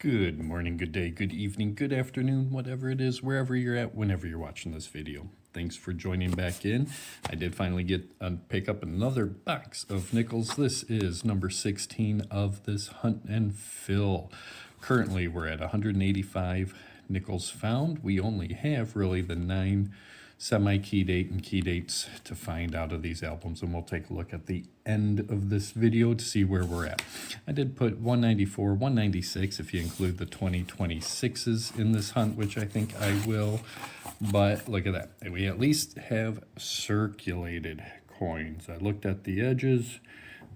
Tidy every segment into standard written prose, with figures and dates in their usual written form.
Good morning, good day, good evening, good afternoon, whatever it is, wherever you're at, whenever you're watching this video. Thanks for joining back in. I did finally pick up another box of nickels. This is number 16 of this hunt and fill. Currently, we're at 185 nickels found. We only have really the 9 semi-key date and key dates to find out of these albums, and we'll take a look at the end of this video to see where we're at. I did put 194, 196 if you include the 2026s in this hunt, which I think I will, but look at that. We at least have circulated coins. I looked at the edges,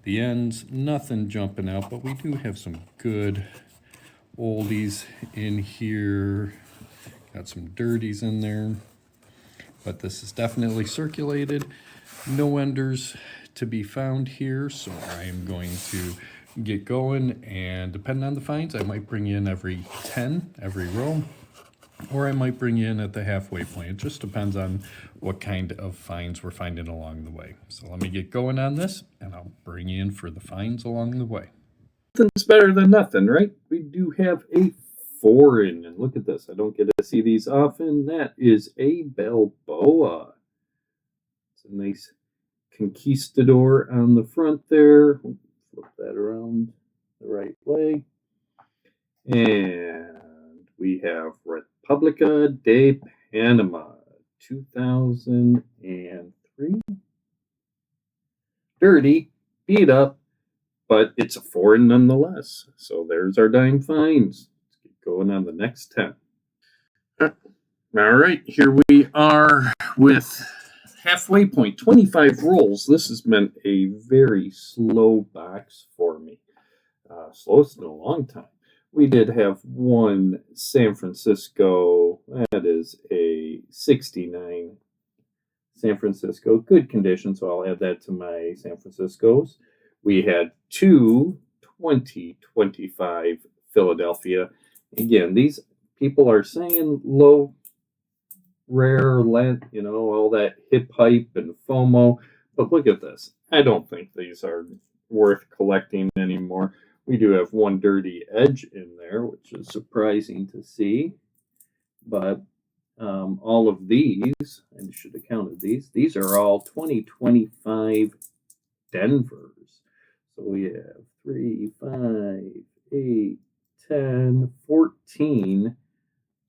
the ends, nothing jumping out, but we do have some good oldies in here. Got some dirties in there. But this is definitely circulated. No enders to be found here, so I am going to get going, and depending on the finds, I might bring in every 10, every row, or I might bring in at the halfway point. It just depends on what kind of finds we're finding along the way. So let me get going on this, and I'll bring you in for the finds along the way. Nothing's better than nothing, right? We do have a foreign, and look at this. I don't get to see these often. That is a Balboa. It's a nice conquistador on the front there. Flip that around the right way. And we have República de Panama, 2003. Dirty, beat up, but it's a foreign nonetheless. So there's our dime finds. Let's get going on the next 10. All right, here we are with halfway point, 25 rolls. This has meant a very slow box for me. Slowest in a long time. We did have one San Francisco. That is a 69 San Francisco. Good condition, so I'll add that to my San Franciscos. We had two 2025 Philadelphia. Again, these people are saying low, rare, all that hip hype and FOMO. But look at this. I don't think these are worth collecting anymore. We do have one dirty edge in there, which is surprising to see. But all of these, I should have counted these are all 2025 Denvers. So we have 3, 5, 8, 10, 14,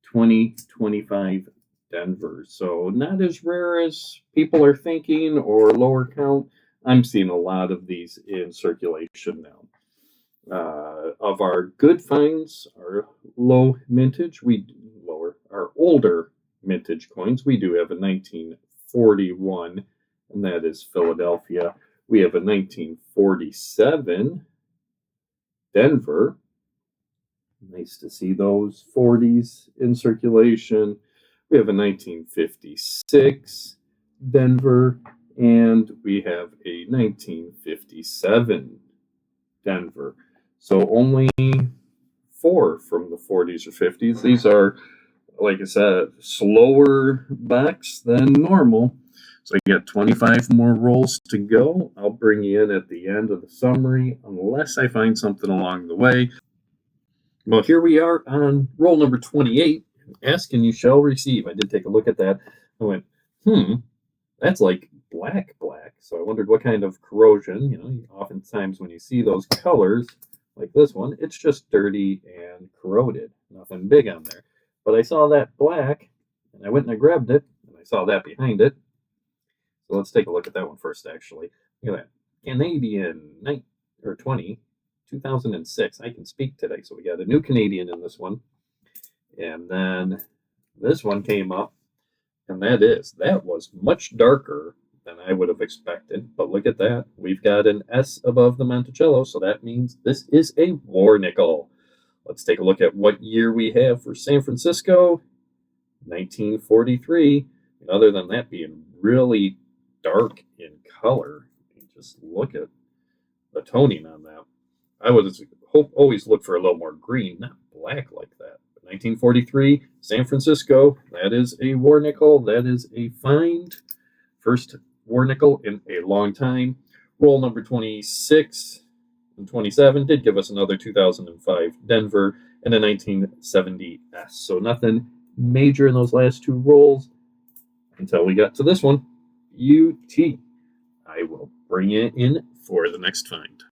2025 Denver. So not as rare as people are thinking, or lower count. I'm seeing a lot of these in circulation now. Of our good finds, our low mintage, our older mintage coins, we do have a 1941, and that is Philadelphia. We have a 1947 Denver. Nice to see those 40s in circulation. We have a 1956 Denver, and we have a 1957 Denver. So only 4 from the 40s or 50s. These are, like I said, slower backs than normal. So you got 25 more rolls to go. I'll bring you in at the end of the summary, unless I find something along the way. Well, here we are on roll number 28. Ask and you shall receive. I did take a look at that. I went, that's like black. So I wondered what kind of corrosion. Oftentimes when you see those colors like this one, it's just dirty and corroded. Nothing big on there. But I saw that black, and I went and I grabbed it, and I saw that behind it. So let's take a look at that one first, actually. Look at that. Canadian 2006. I can speak today, so we got a new Canadian in this one. And then this one came up, and that was much darker than I would have expected. But look at that. We've got an S above the Monticello, so that means this is a war nickel. Let's take a look at what year we have for San Francisco. 1943. And other than that being really dark in color, just look at the toning on that. I would always look for a little more green, not black like that. 1943, San Francisco, that is a war nickel. That is a find. First war nickel in a long time. Roll number 26 27 did give us another 2005 Denver and a 1970 S. So nothing major in those last two rolls until we got to this one, UT. I will bring it in for the next find.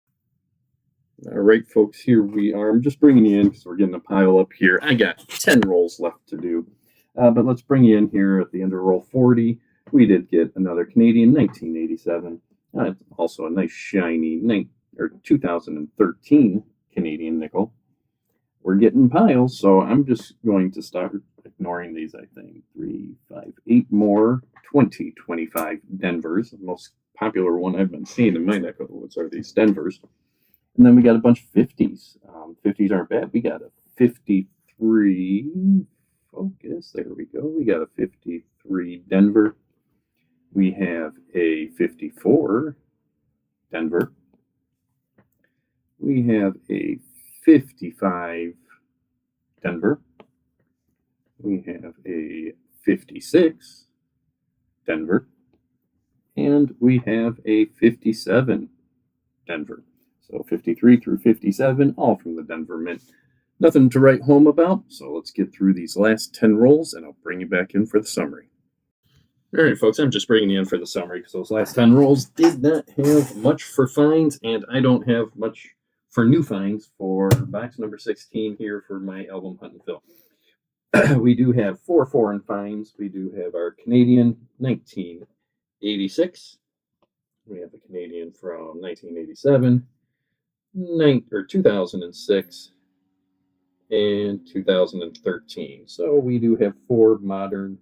All right, folks, here we are. I'm just bringing you in because we're getting a pile up here. I got 10 rolls left to do. But let's bring you in here at the end of roll 40. We did get another Canadian 1987. Also a nice shiny 2013 Canadian nickel. We're getting piles, so I'm just going to start ignoring these, I think. 3, 5, 8 more 2025 Denvers. The most popular one I've been seeing in my neck of the woods are these Denvers. And then we got a bunch of 50s. 50s aren't bad. We got a 53 focus. There we go. We got a 53 Denver. We have a 54 Denver. We have a 55 Denver. We have a 56 Denver. And we have a 57 Denver. So 53 through 57, all from the Denver Mint. Nothing to write home about, so let's get through these last 10 rolls, and I'll bring you back in for the summary. All right, folks, I'm just bringing you in for the summary because those last 10 rolls did not have much for finds, and I don't have much for new finds for box number 16 here for my album Hunt and Fill. We do have 4 foreign finds. We do have our Canadian 1986. We have a Canadian from 1987. 2006 and 2013. So we do have 4 modern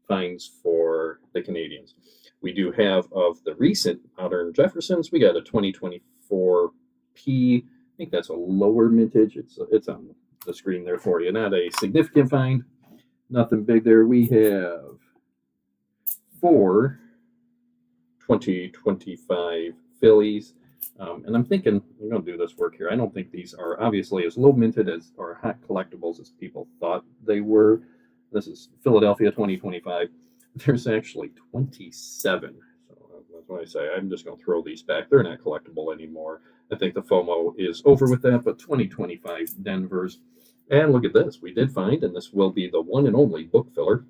finds for the Canadians. We do have, of the recent modern Jeffersons, we got a 2024 P. I think that's a lower mintage. It's on the screen there for you. Not a significant find. Nothing big there. We have 4 2025 Phillies. And I'm thinking, I'm going to do this work here. I don't think these are obviously as low minted as or hot collectibles as people thought they were. This is Philadelphia 2025. There's actually 27. So that's what I say. I'm just going to throw these back. They're not collectible anymore. I think the FOMO is over with that, but 2025 Denvers. And look at this. We did find, and this will be the one and only book filler,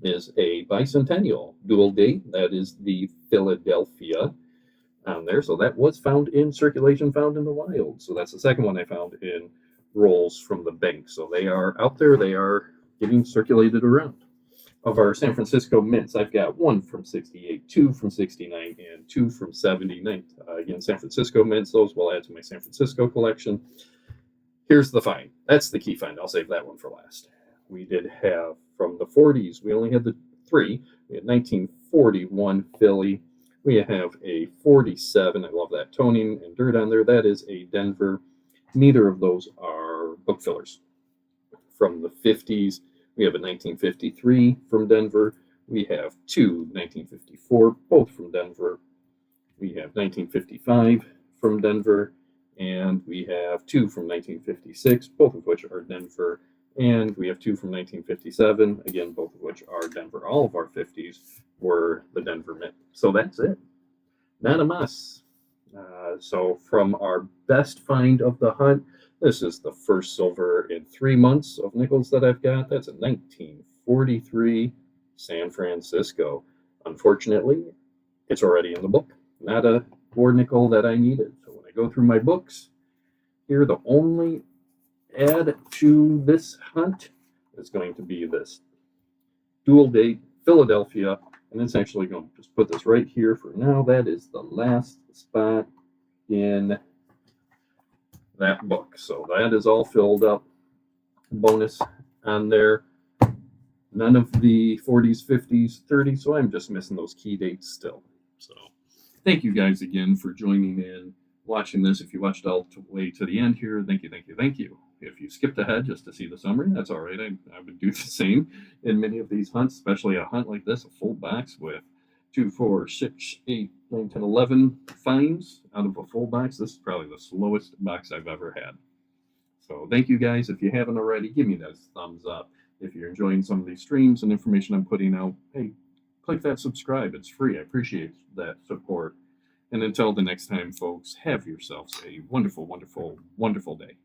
is a bicentennial dual date. That is the Philadelphia on there. So that was found in circulation, found in the wild. So that's the second one I found in rolls from the bank. So they are out there. They are getting circulated around. Of our San Francisco mints, I've got 1 from 68, 2 from 69, and 2 from 79. Again, San Francisco mints. Those will add to my San Francisco collection. Here's the find. That's the key find. I'll save that one for last. We did have from the 40s. We only had the 3. We had 1941 Philly. We have a 47. I love that toning and dirt on there. That is a Denver. Neither of those are book fillers. From the 50s, we have a 1953 from Denver. We have 2 1954, both from Denver. We have 1955 from Denver. And we have 2 from 1956, both of which are Denver. And we have 2 from 1957, again, both of which are Denver. All of our 50s were the Denver Mint. So that's it. Not a mess. So from our best find of the hunt, this is the first silver in 3 months of nickels that I've got. That's a 1943 San Francisco. Unfortunately, it's already in the book. Not a war nickel that I needed. So when I go through my books, here the only add to this hunt is going to be this dual date Philadelphia, and it's actually going to just put this right here for now. That is the last spot in that book. So that is all filled up. Bonus on there. None of the 40s, 50s, 30s, so I'm just missing those key dates still. So thank you guys again for joining in, watching this. If you watched all the way to the end here, thank you, thank you, thank you. If you skipped ahead just to see the summary, that's all right. I would do the same in many of these hunts, especially a hunt like this, a full box with 2, 4, 6, 8, 9, 10, 11 finds out of a full box. This is probably the slowest box I've ever had. So thank you guys. If you haven't already, give me that thumbs up. If you're enjoying some of these streams and information I'm putting out, hey, click that subscribe. It's free. I appreciate that support. And until the next time, folks, have yourselves a wonderful, wonderful, wonderful day.